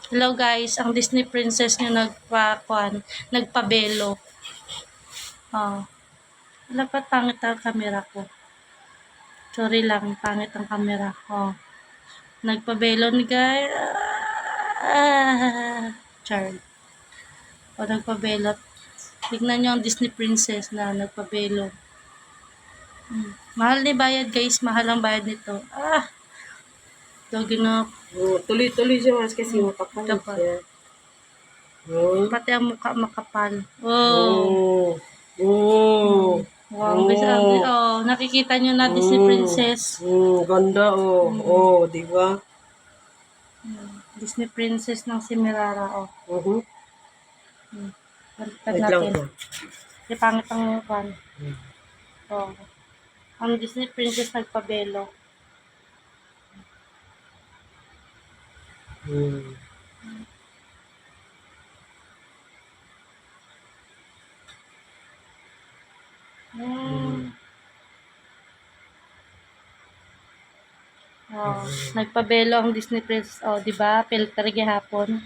Hello guys, ang Disney princess nyo nagpabelo. Oh. Dapat pangit ang camera ko. Sorry lang, pangit ang camera. Oh. Nagpabelo ni guys. Char. O, nagpabelo. Tignan nyo ang Disney princess na nagpabelo. Mahal ni bayad guys, mahal ang bayad nito. Dogi na. Tuloy-tuloy siya mas kasi makapal siya. Pati ang mukha makapal. Wow, guys, nakikita nyo na Disney princess. Ganda di ba? Disney princess ng si Mirara, Baliktad Wait lang natin. po. Di pangit ang mukha. Ang Disney princess nagpabelo. Nagpabelo ang Disney princess. Di ba? Filter gihapon.